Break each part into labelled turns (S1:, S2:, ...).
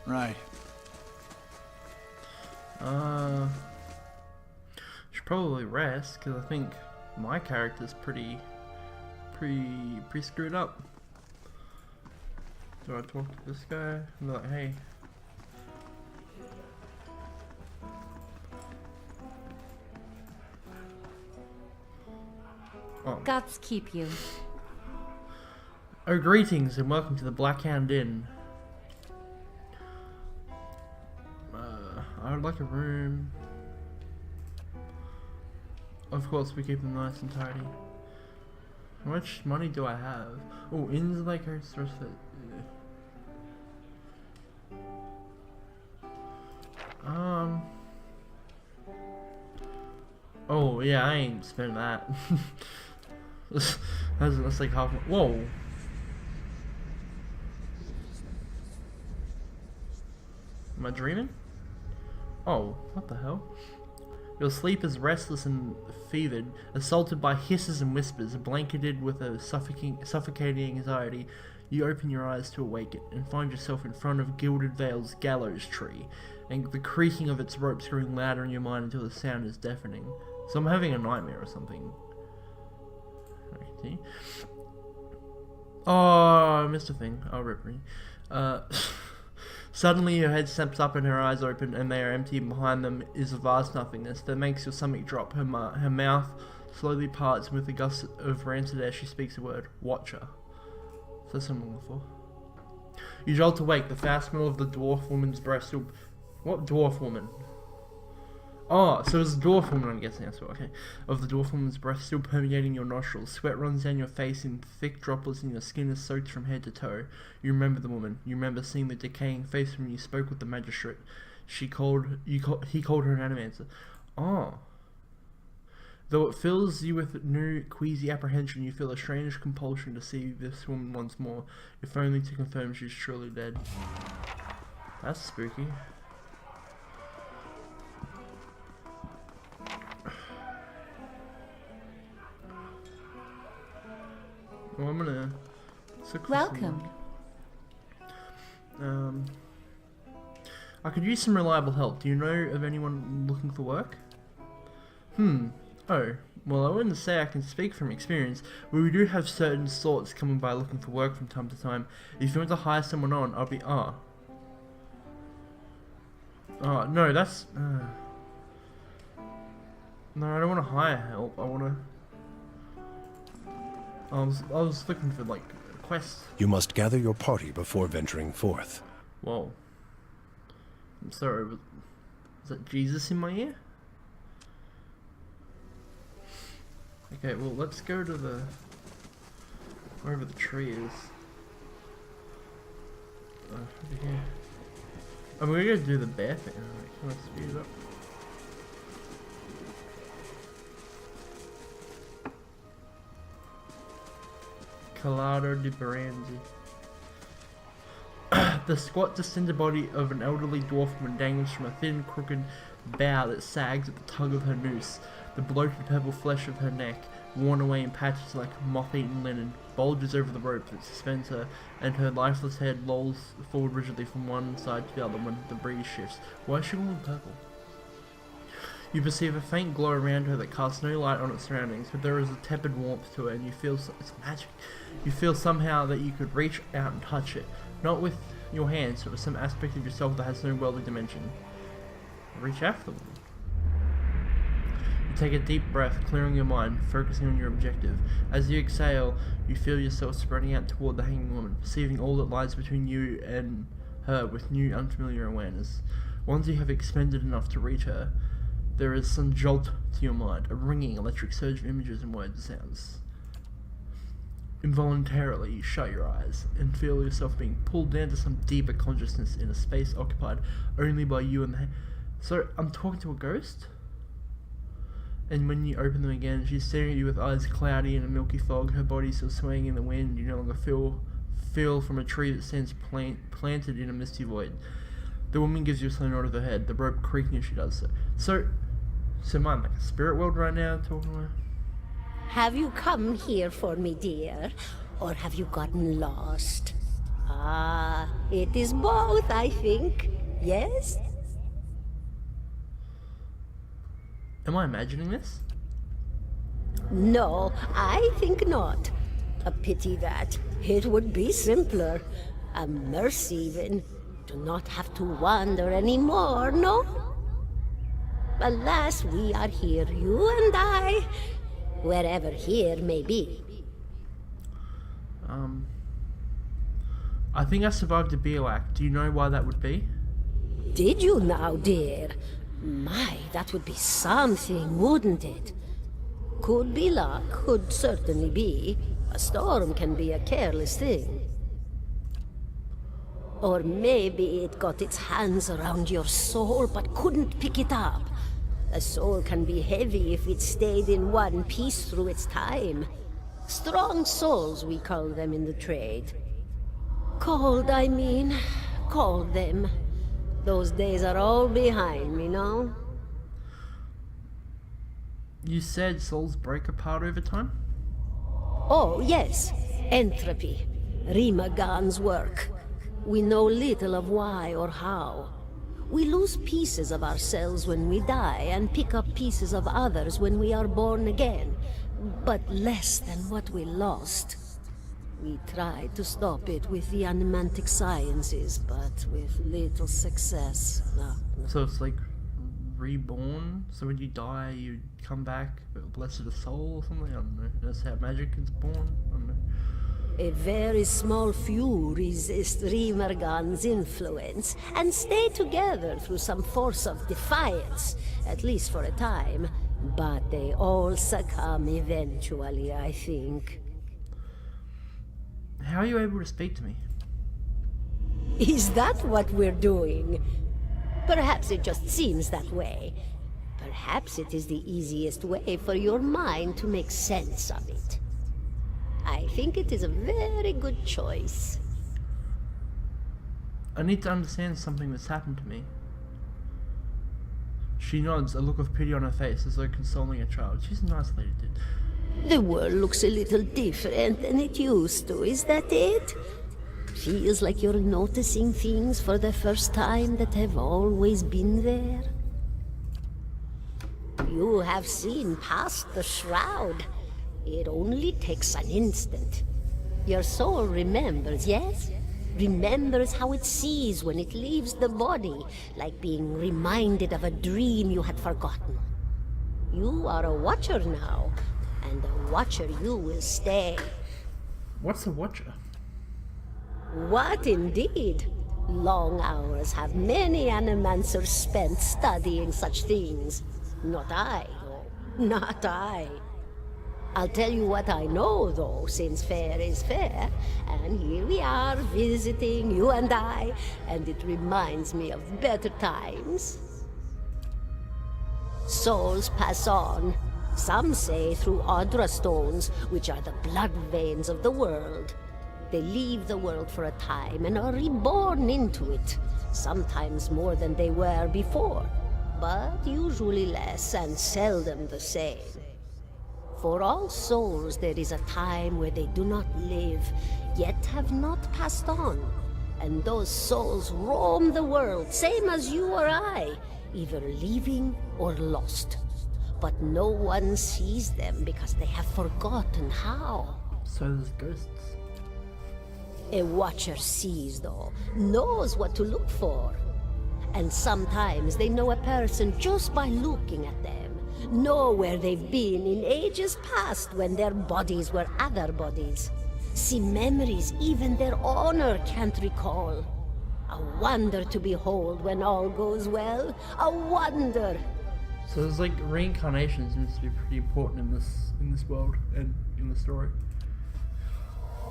S1: Right.
S2: Should probably rest, because I think my character's pretty screwed up. Do I talk to this guy? I'm like, hey. Oh.
S3: Gods keep you.
S2: Oh, greetings and welcome to the Blackhound Inn. I would like a room. Of course, we keep them nice and tidy. How much money do I have? Oh, inns like her source for. Oh yeah, I ain't spending that. that's like half. Whoa. Am I dreaming? Oh, what the hell? Your sleep is restless and fevered, assaulted by hisses and whispers, blanketed with a suffocating anxiety. You open your eyes to awaken and find yourself in front of Gilded Vale's gallows tree, and the creaking of its ropes growing louder in your mind until the sound is deafening. So I'm having a nightmare or something. Okay. Oh, I missed a thing. I'll rip me. Suddenly your head snaps up and her eyes open, and they are empty, and behind them is a vast nothingness that makes your stomach drop. Her mouth slowly parts, and with a gust of rancid air she speaks a word. Watcher. That's what I'm looking for. You jolt awake, the foul smell of the dwarf woman's breath still... What dwarf woman? Oh, so it's a dwarf woman, I'm guessing that's what, okay. Of the dwarf woman's breath still permeating your nostrils. Sweat runs down your face in thick droplets and your skin is soaked from head to toe. You remember the woman. You remember seeing the decaying face when you spoke with the magistrate. He called her an animancer. Oh. Though it fills you with new, queasy apprehension, you feel a strange compulsion to see this woman once more, if only to confirm she's truly dead. That's spooky. Well, I'm gonna...
S3: Welcome.
S2: I could use some reliable help. Do you know of anyone looking for work? Oh, well, I wouldn't say I can speak from experience, but we do have certain sorts coming by looking for work from time to time. If you want to hire someone on, I'll be... no, that's... No, I don't want to hire help. I want to... I was looking for, like, quests.
S4: You must gather your party before venturing forth.
S2: Whoa. I'm sorry, was that Jesus in my ear? Okay, well, let's go to the... wherever the tree is. Over here. I'm gonna do the bear thing. Alright, can I speed it up? Colado de Baranzi. The squat, distended body of an elderly dwarf woman dangles from a thin, crooked bough that sags at the tug of her noose. The bloated purple flesh of her neck, worn away in patches like moth-eaten linen, bulges over the rope that suspends her, and her lifeless head lolls forward rigidly from one side to the other when the breeze shifts. Why is she all in purple? You perceive a faint glow around her that casts no light on its surroundings, but there is a tepid warmth to it, and you feel it's magic. You feel somehow that you could reach out and touch it, not with your hands, but with some aspect of yourself that has no worldly dimension. Reach after them. You take a deep breath, clearing your mind, focusing on your objective. As you exhale, you feel yourself spreading out toward the hanging woman, perceiving all that lies between you and her with new, unfamiliar awareness. Once you have expended enough to reach her, there is some jolt to your mind, a ringing, electric surge of images and words and sounds. Involuntarily, you shut your eyes and feel yourself being pulled down to some deeper consciousness in a space occupied only by you and the... So, I'm talking to a ghost? And when you open them again, she's staring at you with eyes cloudy in a milky fog, her body still swaying in the wind. You no longer feel from a tree that stands planted in a misty void. The woman gives you a slow nod of her head, the rope creaking as she does so. So am I in like a spirit world right now, talking to her?
S5: Have you come here for me, dear? Or have you gotten lost?
S1: It is both, I think. Yes?
S2: Am I imagining this?
S1: No, I think not. A pity that. It would be simpler. A mercy even. To not have to wander anymore, no? Alas, we are here, you and I. Wherever here may be.
S2: I think I survived a bivouac. Do you know why that would be?
S1: Did you now, dear? My, that would be something, wouldn't it? Could be luck, could certainly be. A storm can be a careless thing. Or maybe it got its hands around your soul but couldn't pick it up. A soul can be heavy if it stayed in one piece through its time. Strong souls, we call them in the trade. Cold, I mean. Called them. Those days are all behind me, no?
S2: You said souls break apart over time?
S1: Oh, yes. Entropy. Rimagan's work. We know little of why or how. We lose pieces of ourselves when we die and pick up pieces of others when we are born again, but less than what we lost. We tried to stop it with the animantic sciences, but with little success.
S2: So it's like reborn? So when you die, you come back, blessed of the soul or something? I don't know. That's how magic is born? I don't know.
S1: A very small few resist Rimergan's influence and stay together through some force of defiance, at least for a time. But they all succumb eventually, I think.
S2: How are you able to speak to me?
S1: Is that what we're doing? Perhaps it just seems that way. Perhaps it is the easiest way for your mind to make sense of it. I think it is a very good choice.
S2: I need to understand something that's happened to me. She nods, a look of pity on her face as though consoling a child. She's a nice lady, dude.
S1: The world looks a little different than it used to, is that it? Feels like you're noticing things for the first time that have always been there. You have seen past the shroud. It only takes an instant. Your soul remembers, yes? Remembers how it sees when it leaves the body, like being reminded of a dream you had forgotten. You are a watcher now, and a watcher you will stay.
S2: What's a watcher?
S1: What indeed? Long hours have many animancers spent studying such things. Not I, though. Not I. I'll tell you what I know, though, since fair is fair. And here we are, visiting, you and I, and it reminds me of better times. Souls pass on. Some say through Audra stones, which are the blood veins of the world. They leave the world for a time and are reborn into it, sometimes more than they were before, but usually less and seldom the same. For all souls there is a time where they do not live, yet have not passed on, and those souls roam the world, same as you or I, either leaving or lost. But no one sees them because they have forgotten how.
S2: So there's ghosts.
S1: A watcher sees, though, knows what to look for. And sometimes they know a person just by looking at them, know where they've been in ages past when their bodies were other bodies. See memories even their owner can't recall. A wonder to behold when all goes well. A wonder!
S2: So there's like reincarnation seems to be pretty important in this world and in the story.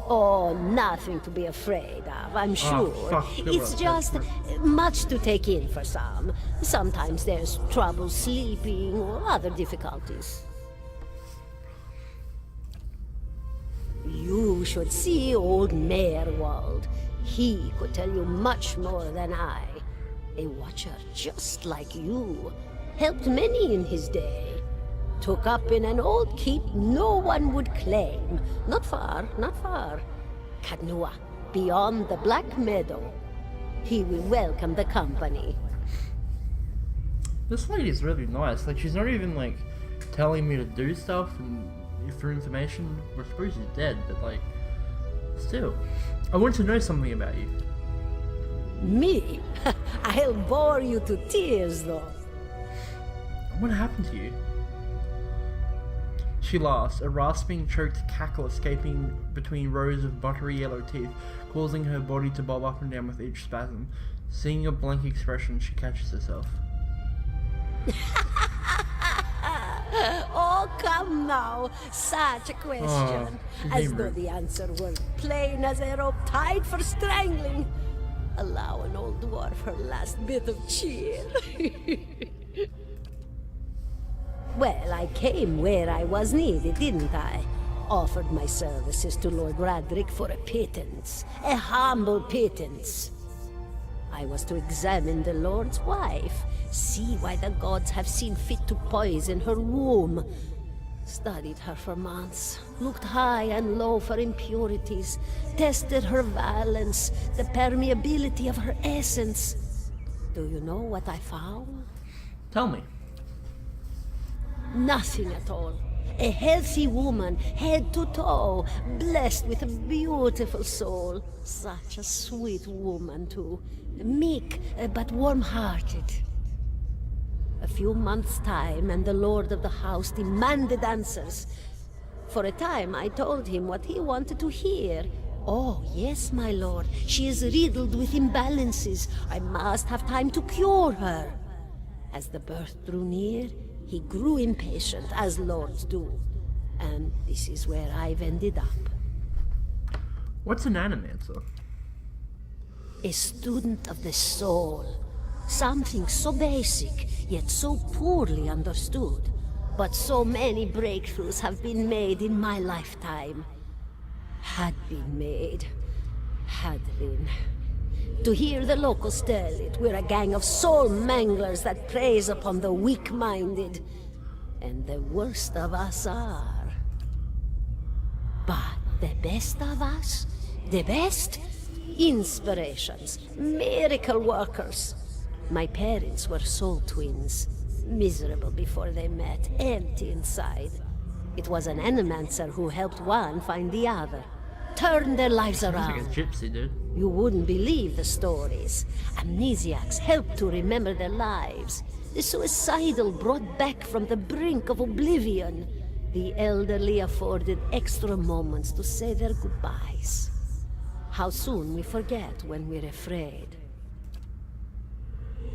S1: Oh, nothing to be afraid of, I'm sure.
S2: fuck,
S1: It's just much to take in for some. Sometimes there's trouble sleeping or other difficulties. You should see old Meerwald. He could tell you much more than I. A watcher just like you. Helped many in his day. Took up in an old keep no one would claim. Not far, not far. Kadnua, beyond the Black Meadow. He will welcome the company.
S2: This lady's really nice. Like, she's not even, like, telling me to do stuff and for information. I suppose she's dead, but, like, still. I want to know something about you.
S1: Me? I'll bore you to tears, though.
S2: What happened to you? She laughs, a rasping, choked cackle escaping between rows of buttery yellow teeth, causing her body to bob up and down with each spasm. Seeing a blank expression, she catches herself.
S1: Oh, come now. Such a question. As though the answer were plain as a rope tied for strangling. Allow an old dwarf her last bit of cheer. Well, I came where I was needed, didn't I? Offered my services to Lord Radric for a pittance. A humble pittance. I was to examine the Lord's wife, see why the gods have seen fit to poison her womb. Studied her for months, looked high and low for impurities, tested her valence, the permeability of her essence. Do you know what I found?
S2: Tell me.
S1: Nothing at all. A healthy woman, head to toe, blessed with a beautiful soul. Such a sweet woman, too. Meek, but warm-hearted. A few months' time, and the lord of the house demanded answers. For a time, I told him what he wanted to hear. Oh, yes, my lord. She is riddled with imbalances. I must have time to cure her. As the birth drew near, he grew impatient, as lords do. And this is where I've ended up.
S2: What's an animancer?
S1: A student of the soul. Something so basic, yet so poorly understood. But so many breakthroughs have been made in my lifetime. Had been made. Had been. To hear the locals tell it, we're a gang of soul manglers that preys upon the weak-minded. And the worst of us are. But the best of us? The best? Inspirations. Miracle workers. My parents were soul twins. Miserable before they met, empty inside. It was an animancer who helped one find the other. Turned their lives
S2: Sounds
S1: around.
S2: like a gypsy, dude.
S1: You wouldn't believe the stories. Amnesiacs helped to remember their lives. The suicidal brought back from the brink of oblivion. The elderly afforded extra moments to say their goodbyes. How soon we forget when we're afraid.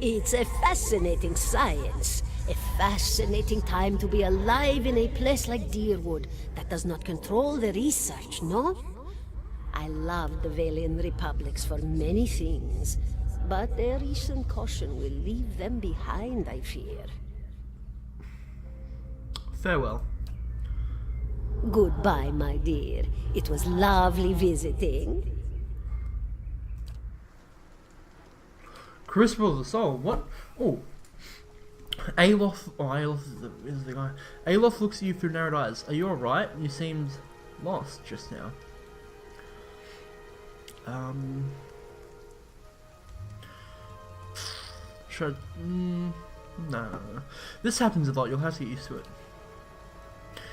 S1: It's a fascinating science. A fascinating time to be alive in a place like Deerwood that does not control the research, no? I love the Valian Republics for many things, but their recent caution will leave them behind, I fear.
S2: Farewell.
S1: Goodbye, my dear. It was lovely visiting.
S2: Crucible of the Soul. What? Oh. Aloth. Oh, Aloth is the guy. Aloth looks at you through narrowed eyes. Are you alright? You seemed lost just now. Should I... No. This happens a lot. You'll have to get used to it.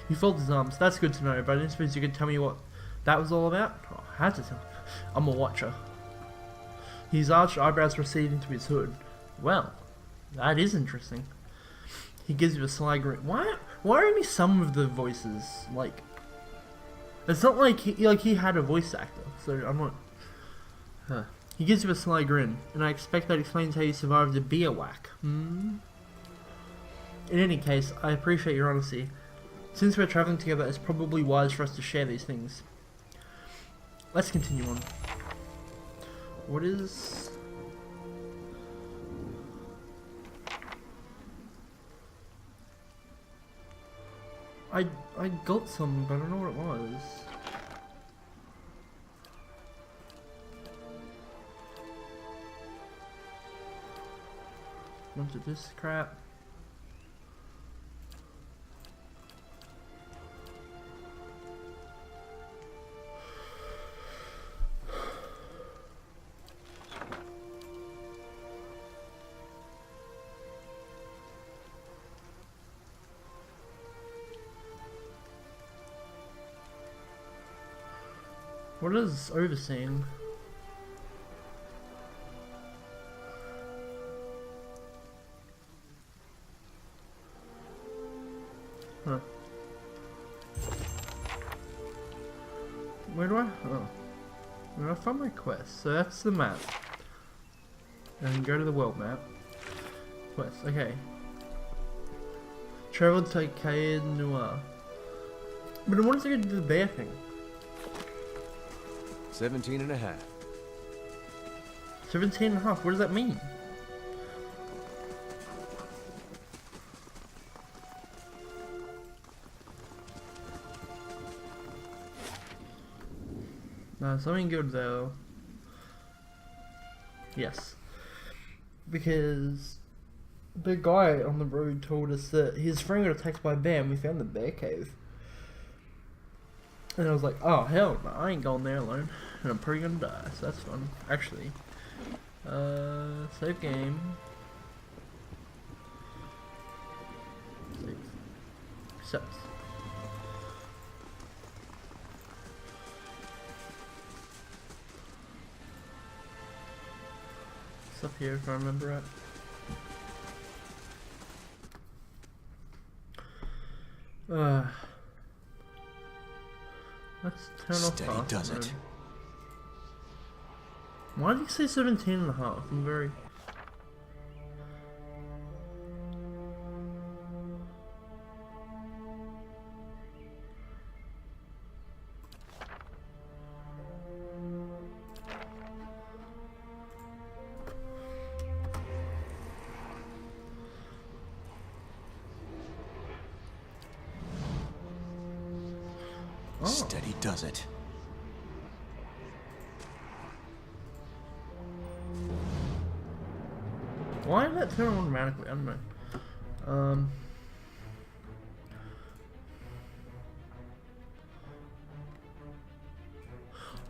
S2: He folds his arms. That's good to know, but I didn't suppose you could tell me what that was all about? Oh, I had to tell. I'm a watcher. His arched eyebrows recede into his hood. Well, that is interesting. He gives you a sly grin. Why are only some of the voices, like... It's not like he had a voice actor, so I'm not... Huh. He gives you a sly grin, and I expect that explains how you survived the beer whack. In any case, I appreciate your honesty. Since we're traveling together, it's probably wise for us to share these things. Let's continue on. What is... I got something, but I don't know what it was. Bunch of this crap. What is overseeing? Huh. Where do I? Oh. Where do I find my quest? So that's the map. And go to the world map. Quest. Okay. Travel to Caid Noir. But what does it get to do the bear thing?
S4: 17 and a half.
S2: 17 and a half. What does that mean? No, something good though. Yes. Because the guy on the road told us that his friend got attacked by a bear and we found the bear cave. And I was like, oh hell no, I ain't going there alone. And I'm probably gonna die, so that's fun. Actually. Save game. Save. Accept. It's up here if I remember right. Let's turn off
S4: Steady
S2: fast
S4: does
S2: mode.
S4: it.
S2: Why did you say 17 and a half? I'm very... Oh.
S4: Steady does it.
S2: Why did that turn on automatically? I don't know.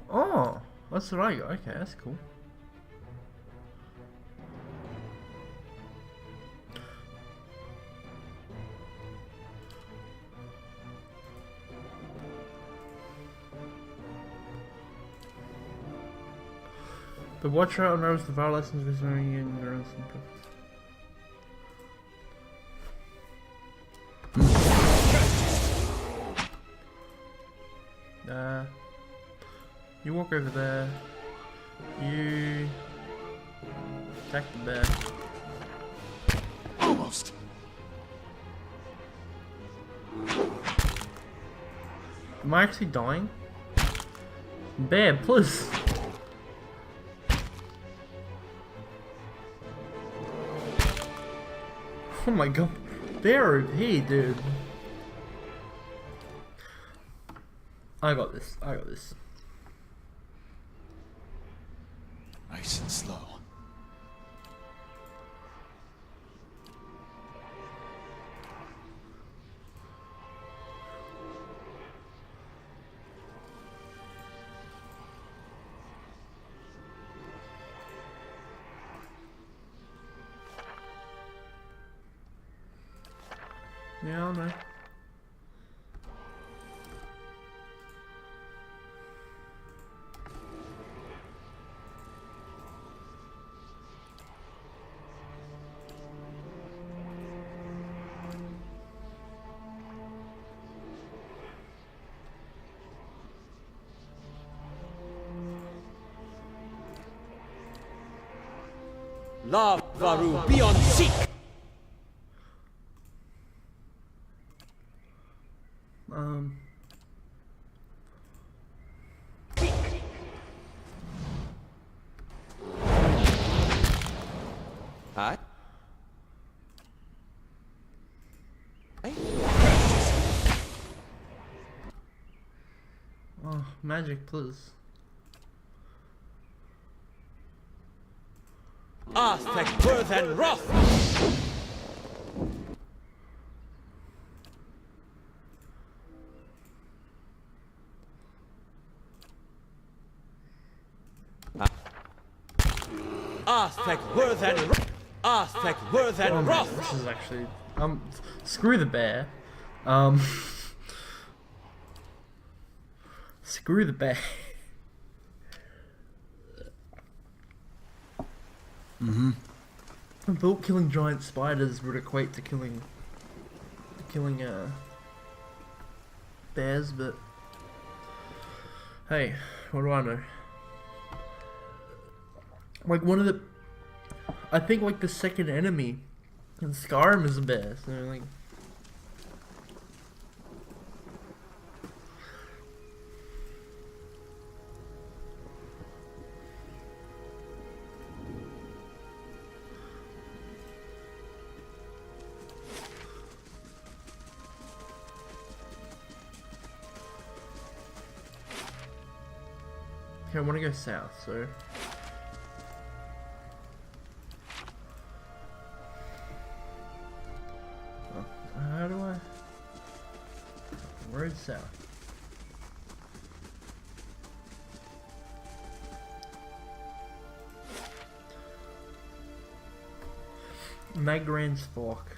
S2: Oh, that's what I got. Okay, that's cool. The Watcher unravels the vile lessons of his own ignorance and you walk over there. You attack the bear.
S4: Almost.
S2: Am I actually dying? Bear, please. Oh my god, bear OP, dude. I got this. I got this.
S4: Nice and slow.
S2: Yeah, I know.
S5: Love Varu beyond seek. Hi.
S2: Oh, magic, please.
S5: Aztec birth and wrath. Aztec birth and wrath. Aztec birth
S2: Oh
S5: and
S2: man,
S5: wrath.
S2: this is actually screw the bear. Screw the bear. I thought killing giant spiders would equate to killing bears, but hey, what do I know? Like I think like the second enemy in Skyrim is a bear, so like. Okay, I want to go south, so. How do I? Road south. Magran's Fork.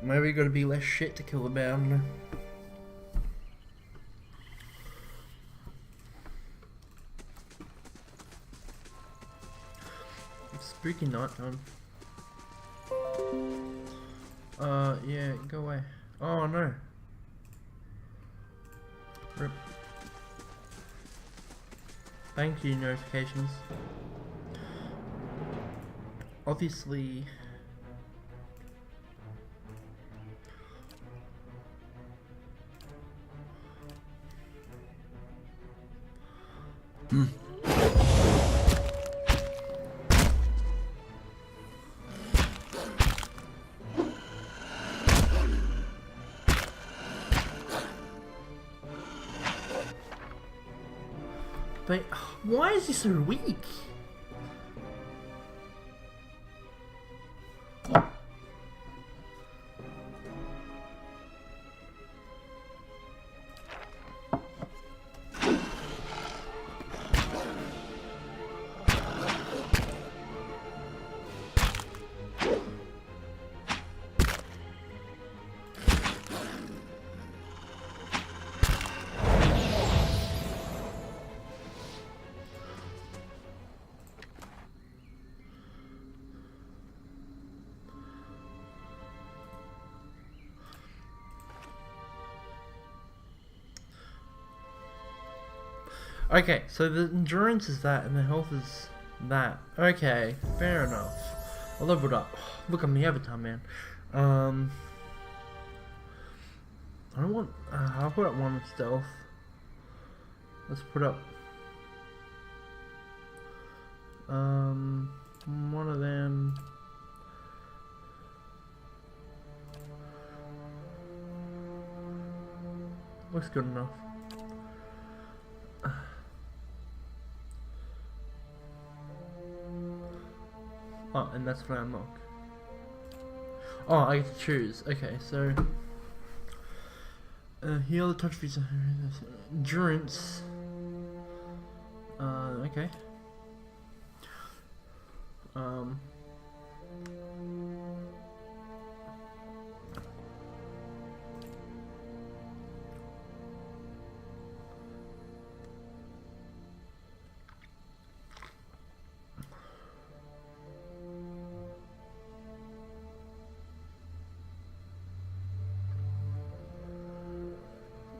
S2: Maybe gotta be less shit to kill a bear, I don't know. Spooky night time. Yeah, go away. Oh no. Rip. Thank you, notifications. Obviously. But why is he so weak? Okay, so the endurance is that and the health is that. Okay, fair enough. I leveled up. Look at me avatar, man. I don't want... I'll put up one stealth. Let's put up... one of them... Looks good enough. Oh, and that's what I unlock. Oh, I get to choose. Okay, so heal the touch feature. Endurance. Okay.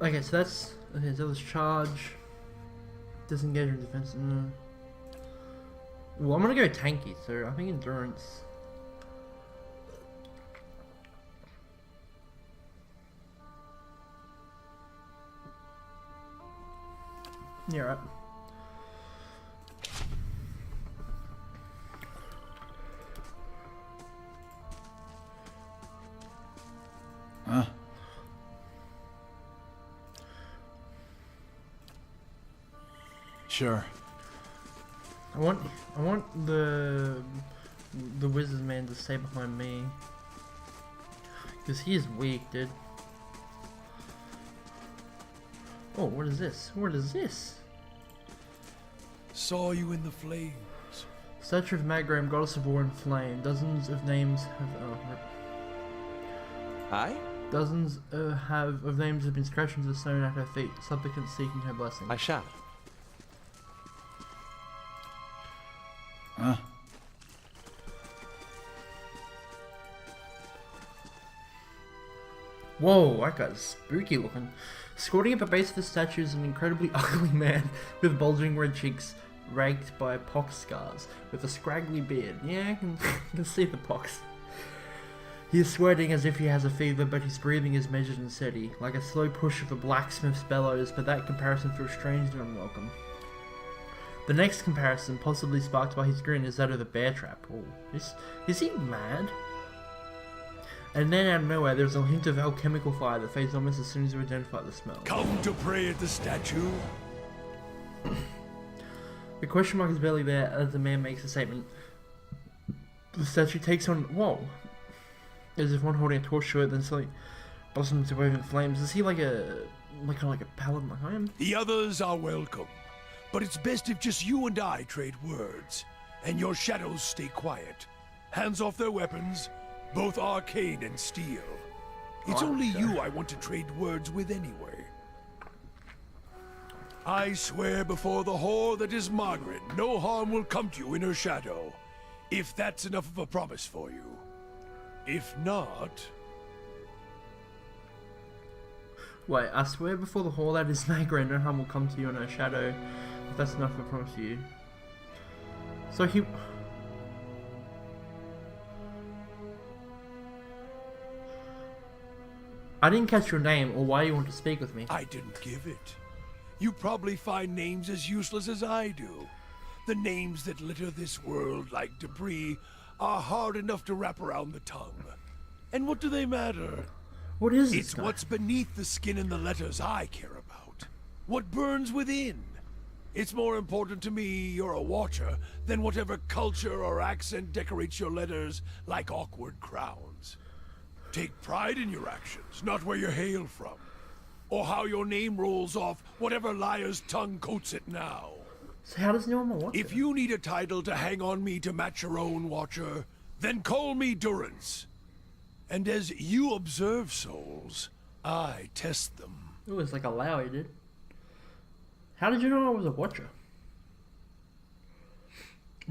S2: Okay, so that's okay. So let's charge, disengage, and defense. Well, I'm gonna go tanky, so I think endurance. Yeah, right.
S4: Huh? Sure.
S2: I want the wizard man to stay behind me, cause he is weak, dude. Oh, what is this? What is this?
S6: Saw you in the flames.
S2: Statue of Magram, goddess of war and flame. Dozens of names have. Oh,
S5: Aye?
S2: Dozens of names have been scratched into the stone at her feet, supplicants seeking her blessing.
S5: I shall.
S4: Huh?
S2: Whoa, that guy's spooky looking. Squatting at the base of the statue is an incredibly ugly man with bulging red cheeks raked by pox scars, with a scraggly beard. Yeah, I can see the pox. He is sweating as if he has a fever, but his breathing is measured and steady, like a slow push of a blacksmith's bellows, but that comparison feels strange and unwelcome. The next comparison, possibly sparked by his grin, is that of the bear trap. Oh, is he mad? And then out of nowhere, there's a hint of alchemical fire that fades almost as soon as you identify the smell.
S6: Come to pray at the statue?
S2: The question mark is barely there as the man makes a statement. The statue takes on... Whoa. As if one holding a torch to it, then suddenly blossoms into waving flames. Is he like a paladin like I am?
S6: The others are welcome, but it's best if just you and I trade words, and your shadows stay quiet. Hands off their weapons, both arcane and steel. It's only you I want to trade words with anyway. I swear before the whore that is Margaret, no harm will come to you in her shadow, if that's enough of a promise for you. If not...
S2: Wait, I swear before the whore that is Margaret, no harm will come to you in her shadow, if that's enough of a promise to you. So he... I didn't catch your name or why you want to speak with me.
S6: I didn't give it. You probably find names as useless as I do. The names that litter this world like debris are hard enough to wrap around the tongue. And what do they matter?
S2: What is this
S6: It's
S2: guy?
S6: what's beneath the skin and the letters I care about. What burns within. It's more important to me you're a watcher than whatever culture or accent decorates your letters like awkward crowns. Take pride in your actions, not where you hail from. Or how your name rolls off whatever liar's tongue coats it now.
S2: So how does no one watch
S6: If you need a title to hang on me to match your own, Watcher, then call me Durance. And as you observe souls, I test them.
S2: It was like a Lowy, dude. How did you know I was a watcher?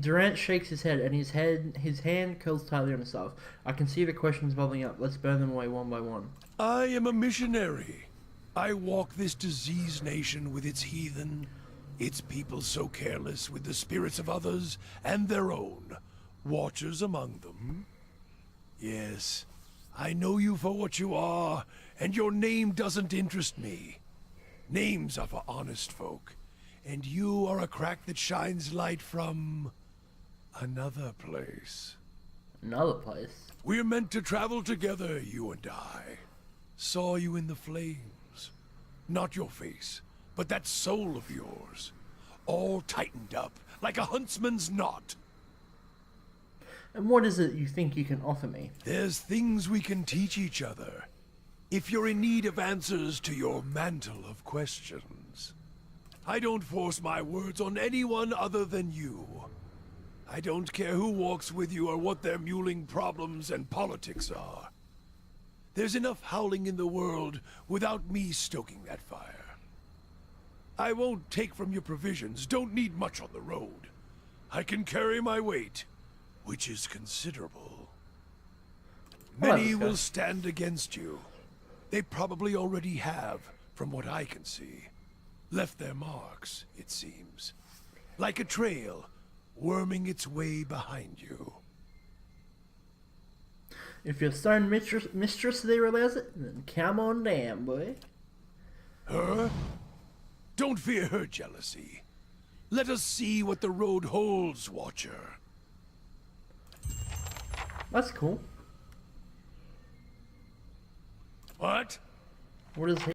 S2: Durant shakes his head, and his hand curls tightly on himself. I can see the questions bubbling up. Let's burn them away one by one.
S6: I am a missionary. I walk this diseased nation with its heathen, its people so careless with the spirits of others and their own, watchers among them. Yes, I know you for what you are, and your name doesn't interest me. Names are for honest folk, and you are a crack that shines light from another place.
S2: Another place?
S6: We're meant to travel together, you and I. Saw you in the flames. Not your face, but that soul of yours. All tightened up, like a huntsman's knot.
S2: And what is it you think you can offer me?
S6: There's things we can teach each other. If you're in need of answers to your mantle of questions. I don't force my words on anyone other than you. I don't care who walks with you or what their muling problems and politics are. There's enough howling in the world without me stoking that fire. I won't take from your provisions, don't need much on the road. I can carry my weight, which is considerable. Many will stand against you. They probably already have, from what I can see. Left their marks, it seems. Like a trail, worming its way behind you.
S2: If your stone mistress there allows it, then come on down, boy.
S6: Her? Don't fear her jealousy. Let us see what the road holds, Watcher.
S2: That's cool.
S6: What?
S2: What is he?